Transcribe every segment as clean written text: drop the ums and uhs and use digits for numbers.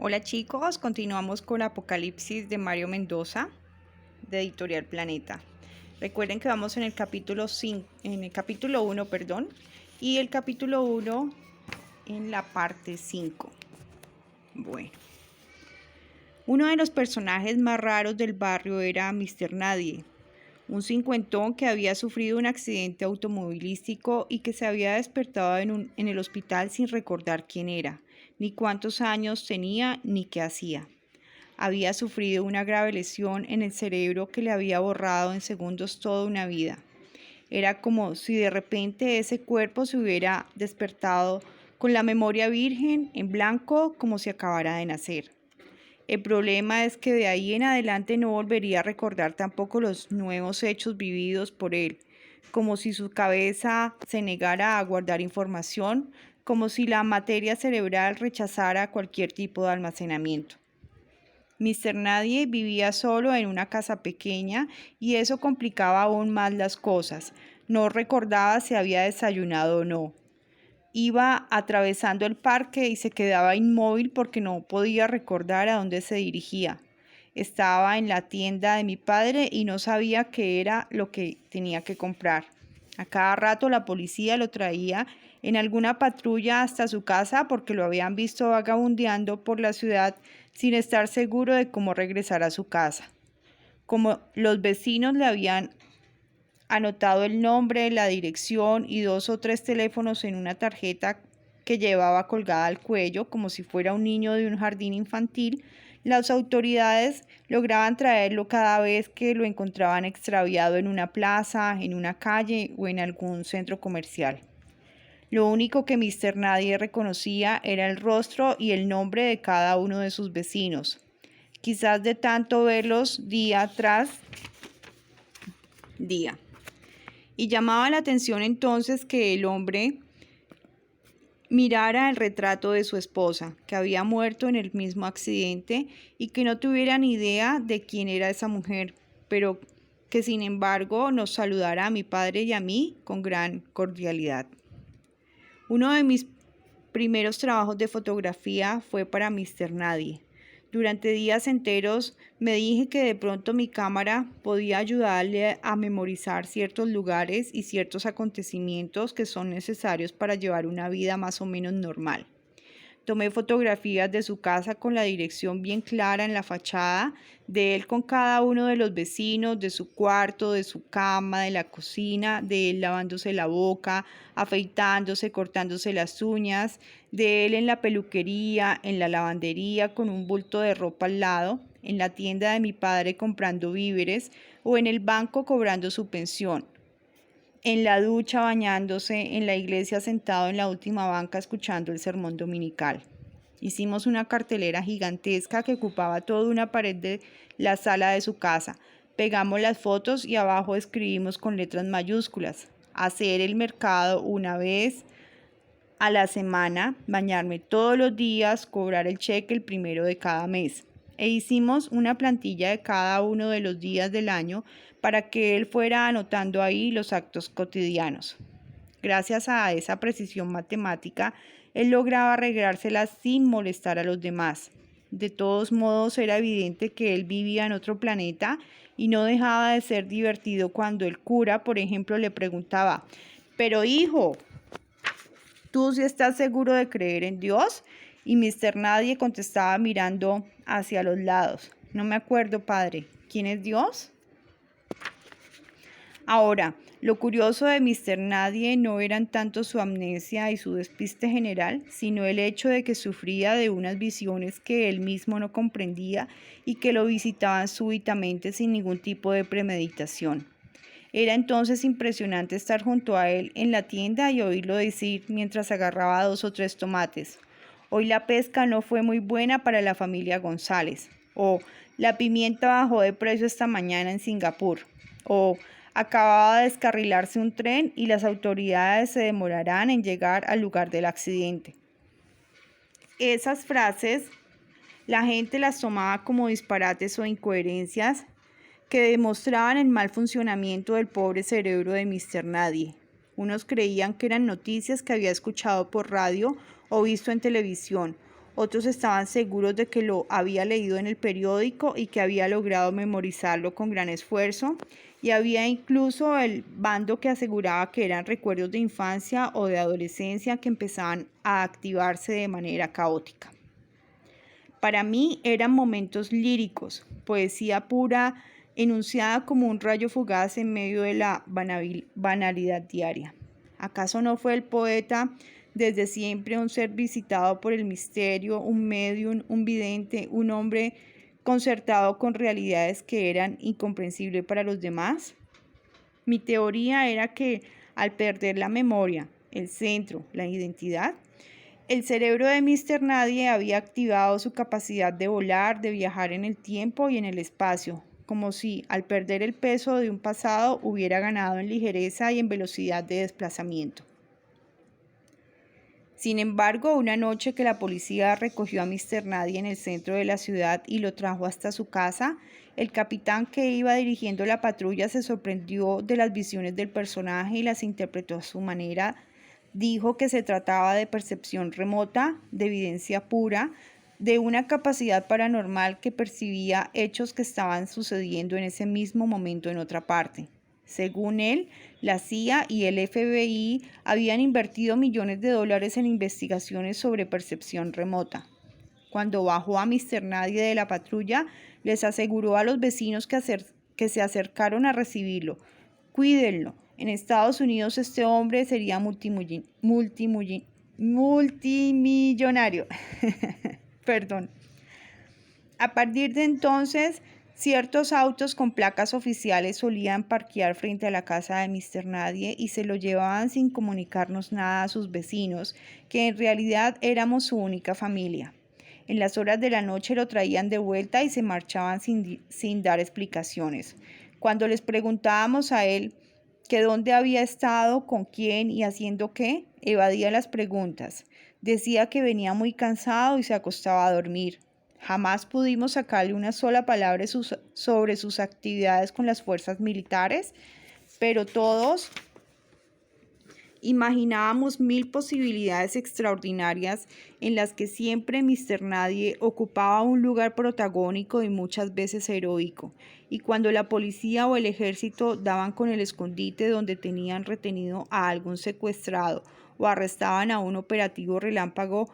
Hola chicos, continuamos con Apocalipsis de Mario Mendoza, de Editorial Planeta. Recuerden que vamos en el capítulo 5, en el capítulo 1, y el capítulo 1 en la parte 5. Bueno, uno de los personajes más raros del barrio era Mr. Nadie, un cincuentón que había sufrido un accidente automovilístico y que se había despertado en el hospital sin recordar quién era, ni cuántos años tenía, ni qué hacía. Había sufrido una grave lesión en el cerebro que le había borrado en segundos toda una vida. Era como si de repente ese cuerpo se hubiera despertado con la memoria virgen en blanco como si acabara de nacer. El problema es que de ahí en adelante no volvería a recordar tampoco los nuevos hechos vividos por él, como si su cabeza se negara a guardar información, como si la materia cerebral rechazara cualquier tipo de almacenamiento. Mr. Nadie vivía solo en una casa pequeña y eso complicaba aún más las cosas. No recordaba si había desayunado o no. Iba atravesando el parque y se quedaba inmóvil porque no podía recordar a dónde se dirigía. Estaba en la tienda de mi padre y no sabía qué era lo que tenía que comprar. A cada rato la policía lo traía en alguna patrulla hasta su casa porque lo habían visto vagabundeando por la ciudad sin estar seguro de cómo regresar a su casa. Como los vecinos le habían anotado el nombre, la dirección y 2 o 3 teléfonos en una tarjeta que llevaba colgada al cuello como si fuera un niño de un jardín infantil, las autoridades lograban traerlo cada vez que lo encontraban extraviado en una plaza, en una calle o en algún centro comercial. Lo único que Mr. Nadie reconocía era el rostro y el nombre de cada uno de sus vecinos. Quizás de tanto verlos día tras día. Y llamaba la atención entonces que el hombre mirara el retrato de su esposa, que había muerto en el mismo accidente y que no tuviera ni idea de quién era esa mujer, pero que sin embargo nos saludara a mi padre y a mí con gran cordialidad. Uno de mis primeros trabajos de fotografía fue para Mr. Nadie. Durante días enteros me dije que de pronto mi cámara podía ayudarle a memorizar ciertos lugares y ciertos acontecimientos que son necesarios para llevar una vida más o menos normal. Tomé fotografías de su casa con la dirección bien clara en la fachada, de él con cada uno de los vecinos, de su cuarto, de su cama, de la cocina, de él lavándose la boca, afeitándose, cortándose las uñas, de él en la peluquería, en la lavandería con un bulto de ropa al lado, en la tienda de mi padre comprando víveres o en el banco cobrando su pensión, en la ducha bañándose, en la iglesia sentado en la última banca escuchando el sermón dominical. Hicimos una cartelera gigantesca que ocupaba toda una pared de la sala de su casa. Pegamos las fotos y abajo escribimos con letras mayúsculas: hacer el mercado una vez a la semana, bañarme todos los días, cobrar el cheque el primero de cada mes. E hicimos una plantilla de cada uno de los días del año para que él fuera anotando ahí los actos cotidianos. Gracias a esa precisión matemática, él lograba arreglárselas sin molestar a los demás. De todos modos, era evidente que él vivía en otro planeta y no dejaba de ser divertido cuando el cura, por ejemplo, le preguntaba: «Pero hijo, ¿tú sí estás seguro de creer en Dios?». Y Mr. Nadie contestaba mirando hacia los lados: «No me acuerdo, padre. ¿Quién es Dios?». Ahora, lo curioso de Mr. Nadie no eran tanto su amnesia y su despiste general, sino el hecho de que sufría de unas visiones que él mismo no comprendía y que lo visitaban súbitamente sin ningún tipo de premeditación. Era entonces impresionante estar junto a él en la tienda y oírlo decir mientras agarraba 2 o 3 tomates: «Hoy la pesca no fue muy buena para la familia González», o «La pimienta bajó de precio esta mañana en Singapur», o «Acababa de descarrilarse un tren y las autoridades se demorarán en llegar al lugar del accidente». Esas frases la gente las tomaba como disparates o incoherencias que demostraban el mal funcionamiento del pobre cerebro de Mr. Nadie. Unos creían que eran noticias que había escuchado por radio o visto en televisión. Otros estaban seguros de que lo había leído en el periódico y que había logrado memorizarlo con gran esfuerzo. Y había incluso el bando que aseguraba que eran recuerdos de infancia o de adolescencia que empezaban a activarse de manera caótica. Para mí eran momentos líricos, poesía pura, enunciada como un rayo fugaz en medio de la banalidad diaria. ¿Acaso no fue el poeta desde siempre un ser visitado por el misterio, un médium, un vidente, un hombre concertado con realidades que eran incomprensibles para los demás? Mi teoría era que al perder la memoria, el centro, la identidad, el cerebro de Mr. Nadie había activado su capacidad de volar, de viajar en el tiempo y en el espacio, como si al perder el peso de un pasado hubiera ganado en ligereza y en velocidad de desplazamiento. Sin embargo, una noche que la policía recogió a Mr. Nadie en el centro de la ciudad y lo trajo hasta su casa, el capitán que iba dirigiendo la patrulla se sorprendió de las visiones del personaje y las interpretó a su manera. Dijo que se trataba de percepción remota, de evidencia pura, de una capacidad paranormal que percibía hechos que estaban sucediendo en ese mismo momento en otra parte. Según él, la CIA y el FBI habían invertido millones de dólares en investigaciones sobre percepción remota. Cuando bajó a Mr. Nadie de la patrulla, les aseguró a los vecinos que se acercaron a recibirlo: cuídenlo. En Estados Unidos este hombre sería multimillonario. Perdón. A partir de entonces, ciertos autos con placas oficiales solían parquear frente a la casa de Mr. Nadie y se lo llevaban sin comunicarnos nada a sus vecinos, que en realidad éramos su única familia. En las horas de la noche lo traían de vuelta y se marchaban sin dar explicaciones. Cuando les preguntábamos a él que dónde había estado, con quién y haciendo qué, evadía las preguntas. Decía que venía muy cansado y se acostaba a dormir. Jamás pudimos sacarle una sola palabra sobre sus actividades con las fuerzas militares, pero todos imaginábamos mil posibilidades extraordinarias en las que siempre Mr. Nadie ocupaba un lugar protagónico y muchas veces heroico. Y cuando la policía o el ejército daban con el escondite donde tenían retenido a algún secuestrado o arrestaban a un operativo relámpago,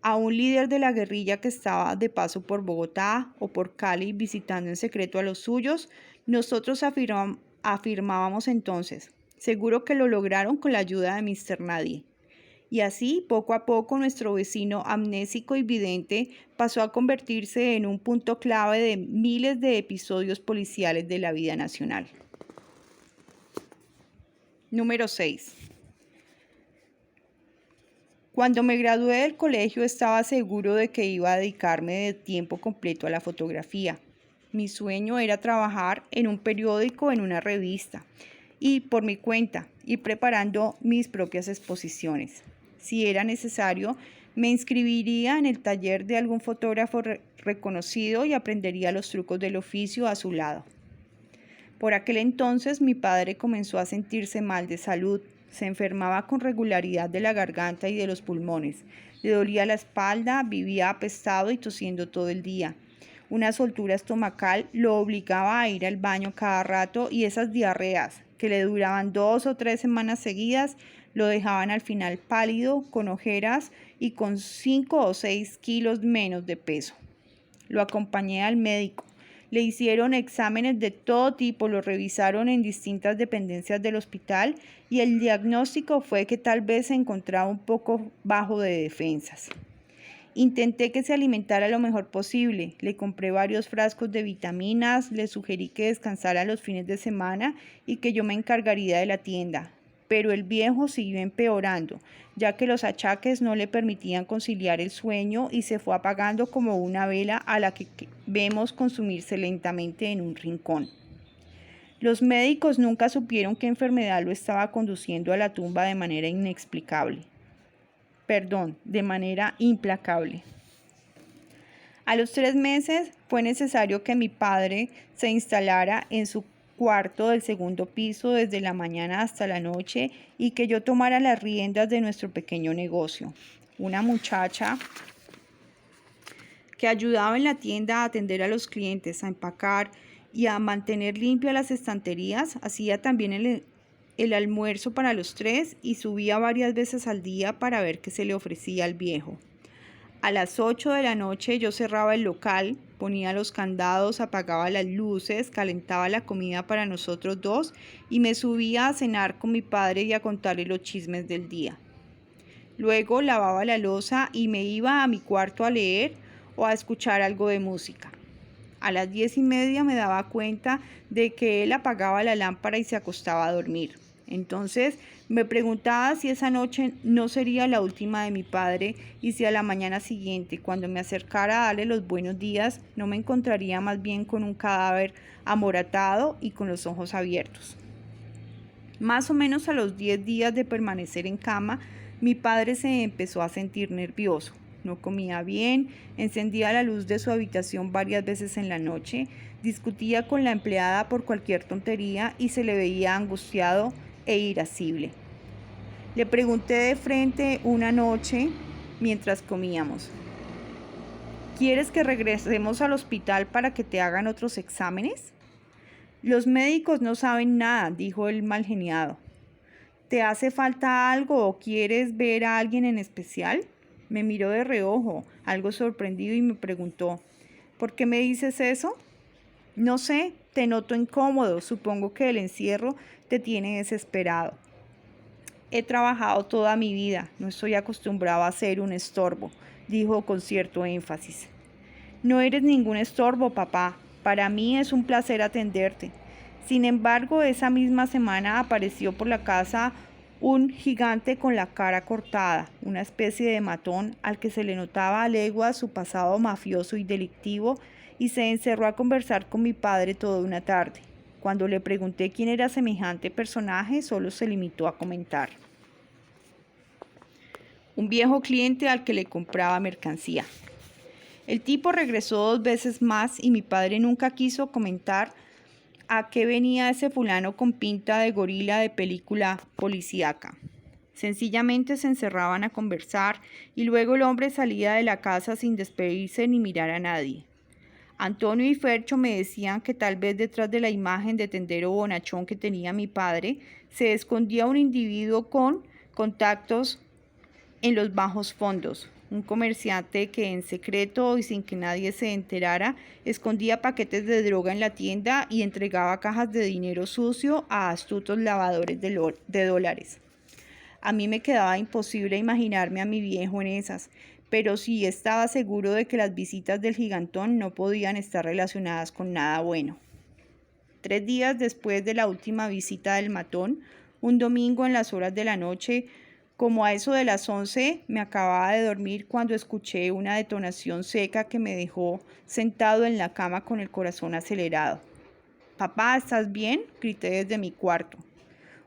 a un líder de la guerrilla que estaba de paso por Bogotá o por Cali visitando en secreto a los suyos, nosotros afirmábamos entonces: seguro que lo lograron con la ayuda de Mr. Nadie. Y así, poco a poco, nuestro vecino amnésico y vidente pasó a convertirse en un punto clave de miles de episodios policiales de la vida nacional. Número 6. Cuando me gradué del colegio estaba seguro de que iba a dedicarme de tiempo completo a la fotografía. Mi sueño era trabajar en un periódico o en una revista y por mi cuenta ir preparando mis propias exposiciones. Si era necesario, me inscribiría en el taller de algún fotógrafo reconocido y aprendería los trucos del oficio a su lado. Por aquel entonces mi padre comenzó a sentirse mal de salud. Se enfermaba con regularidad de la garganta y de los pulmones. Le dolía la espalda, vivía apestado y tosiendo todo el día. Una soltura estomacal lo obligaba a ir al baño cada rato y esas diarreas, que le duraban 2 o 3 semanas seguidas, lo dejaban al final pálido, con ojeras y con 5 o 6 kilos menos de peso. Lo acompañé al médico. Le hicieron exámenes de todo tipo, lo revisaron en distintas dependencias del hospital y el diagnóstico fue que tal vez se encontraba un poco bajo de defensas. Intenté que se alimentara lo mejor posible, le compré varios frascos de vitaminas, le sugerí que descansara los fines de semana y que yo me encargaría de la tienda. Pero el viejo siguió empeorando, ya que los achaques no le permitían conciliar el sueño y se fue apagando como una vela a la que vemos consumirse lentamente en un rincón. Los médicos nunca supieron qué enfermedad lo estaba conduciendo a la tumba de manera de manera implacable. A los 3 meses fue necesario que mi padre se instalara en su cuarto del segundo piso desde la mañana hasta la noche y que yo tomara las riendas de nuestro pequeño negocio. Una muchacha que ayudaba en la tienda a atender a los clientes, a empacar y a mantener limpias las estanterías. Hacía también el almuerzo para los tres y subía varias veces al día para ver qué se le ofrecía al viejo. A las 8 de la noche yo cerraba el local, ponía los candados, apagaba las luces, calentaba la comida para nosotros dos y me subía a cenar con mi padre y a contarle los chismes del día. Luego lavaba la loza y me iba a mi cuarto a leer o a escuchar algo de música. A las 10:30 me daba cuenta de que él apagaba la lámpara y se acostaba a dormir. Entonces me preguntaba si esa noche no sería la última de mi padre y si a la mañana siguiente, cuando me acercara a darle los buenos días, no me encontraría más bien con un cadáver amoratado y con los ojos abiertos. Más o menos a los 10 días de permanecer en cama, mi padre se empezó a sentir nervioso. No comía bien, encendía la luz de su habitación varias veces en la noche, discutía con la empleada por cualquier tontería y se le veía angustiado e irascible. Le pregunté de frente una noche mientras comíamos: ¿quieres que regresemos al hospital para que te hagan otros exámenes? Los médicos no saben nada, dijo el malgeniado. ¿Te hace falta algo o quieres ver a alguien en especial? Me miró de reojo, algo sorprendido, y me preguntó: ¿por qué me dices eso? No sé, te noto incómodo, supongo que el encierro te tiene desesperado. He trabajado toda mi vida, no estoy acostumbrado a ser un estorbo, dijo con cierto énfasis. No eres ningún estorbo, papá. Para mí es un placer atenderte. Sin embargo, esa misma semana apareció por la casa un gigante con la cara cortada, una especie de matón al que se le notaba a leguas su pasado mafioso y delictivo, y se encerró a conversar con mi padre toda una tarde. Cuando le pregunté quién era semejante personaje, solo se limitó a comentar: un viejo cliente al que le compraba mercancía. El tipo regresó 2 veces más y mi padre nunca quiso comentar a qué venía ese fulano con pinta de gorila de película policíaca. Sencillamente se encerraban a conversar y luego el hombre salía de la casa sin despedirse ni mirar a nadie. Antonio y Fercho me decían que tal vez detrás de la imagen de tendero bonachón que tenía mi padre se escondía un individuo con contactos en los bajos fondos, un comerciante que en secreto y sin que nadie se enterara escondía paquetes de droga en la tienda y entregaba cajas de dinero sucio a astutos lavadores de dólares. A mí me quedaba imposible imaginarme a mi viejo en esas, pero sí estaba seguro de que las visitas del gigantón no podían estar relacionadas con nada bueno. 3 días después de la última visita del matón, un domingo en las horas de la noche, como a eso de las 11, me acababa de dormir cuando escuché una detonación seca que me dejó sentado en la cama con el corazón acelerado. «Papá, ¿estás bien?», grité desde mi cuarto.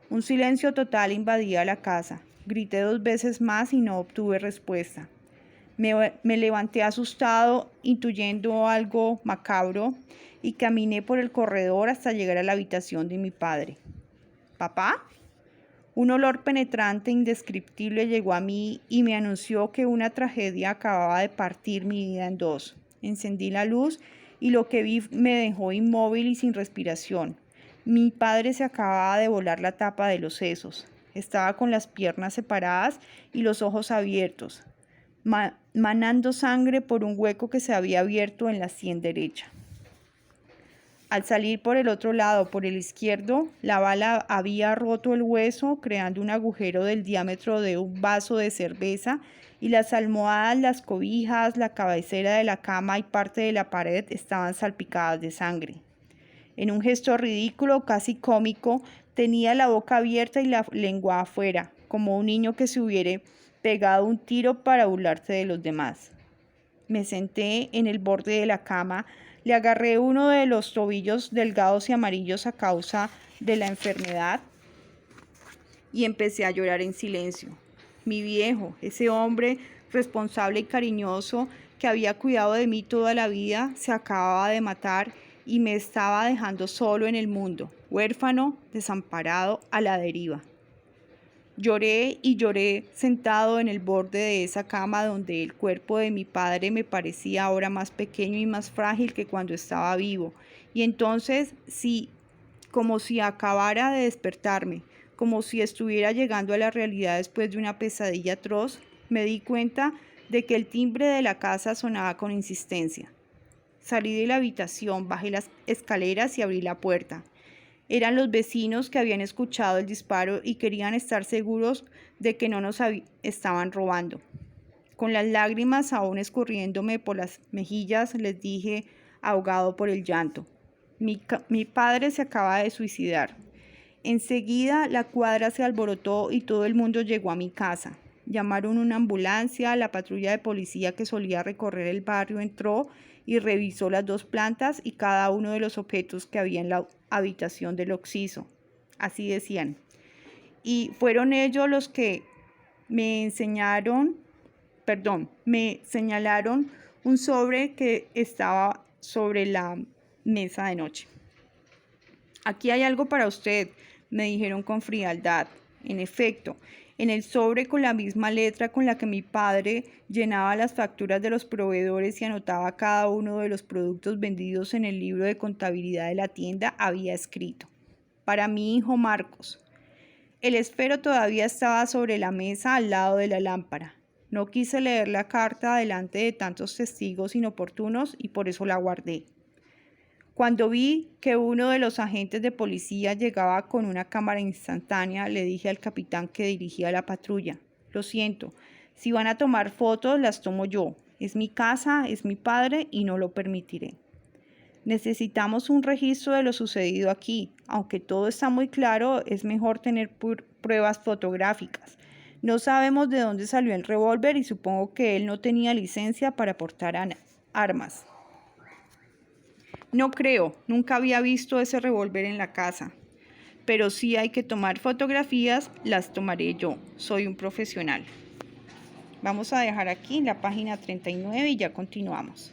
Un silencio total invadía la casa. Grité 2 veces más y no obtuve respuesta. Me levanté asustado, intuyendo algo macabro, y caminé por el corredor hasta llegar a la habitación de mi padre. «¿Papá?». Un olor penetrante e indescriptible llegó a mí y me anunció que una tragedia acababa de partir mi vida en dos. Encendí la luz y lo que vi me dejó inmóvil y sin respiración. Mi padre se acababa de volar la tapa de los sesos. Estaba con las piernas separadas y los ojos abiertos, manando sangre por un hueco que se había abierto en la sien derecha. Al salir por el otro lado, por el izquierdo, la bala había roto el hueso, creando un agujero del diámetro de un vaso de cerveza, y las almohadas, las cobijas, la cabecera de la cama y parte de la pared estaban salpicadas de sangre. En un gesto ridículo, casi cómico, tenía la boca abierta y la lengua afuera, como un niño que se hubiera pegado un tiro para burlarse de los demás. Me senté en el borde de la cama, le agarré uno de los tobillos delgados y amarillos a causa de la enfermedad y empecé a llorar en silencio. Mi viejo, ese hombre responsable y cariñoso que había cuidado de mí toda la vida, se acababa de matar y me estaba dejando solo en el mundo, huérfano, desamparado, a la deriva. Lloré y lloré sentado en el borde de esa cama donde el cuerpo de mi padre me parecía ahora más pequeño y más frágil que cuando estaba vivo. Y entonces, sí, como si acabara de despertarme, como si estuviera llegando a la realidad después de una pesadilla atroz, me di cuenta de que el timbre de la casa sonaba con insistencia. Salí de la habitación, bajé las escaleras y abrí la puerta. Eran los vecinos que habían escuchado el disparo y querían estar seguros de que no nos estaban robando. Con las lágrimas aún escurriéndome por las mejillas, les dije, ahogado por el llanto: mi padre se acaba de suicidar. Enseguida la cuadra se alborotó y todo el mundo llegó a mi casa. Llamaron una ambulancia, la patrulla de policía que solía recorrer el barrio entró y revisó las 2 plantas y cada uno de los objetos que había en la habitación del occiso. Así decían. Y fueron ellos los que me señalaron un sobre que estaba sobre la mesa de noche. Aquí hay algo para usted, me dijeron con frialdad. En efecto, en el sobre, con la misma letra con la que mi padre llenaba las facturas de los proveedores y anotaba cada uno de los productos vendidos en el libro de contabilidad de la tienda, había escrito: para mi hijo Marcos. El esfero todavía estaba sobre la mesa al lado de la lámpara. No quise leer la carta delante de tantos testigos inoportunos y por eso la guardé. Cuando vi que uno de los agentes de policía llegaba con una cámara instantánea, le dije al capitán que dirigía la patrulla: lo siento, si van a tomar fotos, las tomo yo. Es mi casa, es mi padre y no lo permitiré. Necesitamos un registro de lo sucedido aquí. Aunque todo está muy claro, es mejor tener pruebas fotográficas. No sabemos de dónde salió el revólver y supongo que él no tenía licencia para portar armas. No creo, nunca había visto ese revólver en la casa. Pero si hay que tomar fotografías, las tomaré yo. Soy un profesional. Vamos a dejar aquí la página 39 y ya continuamos.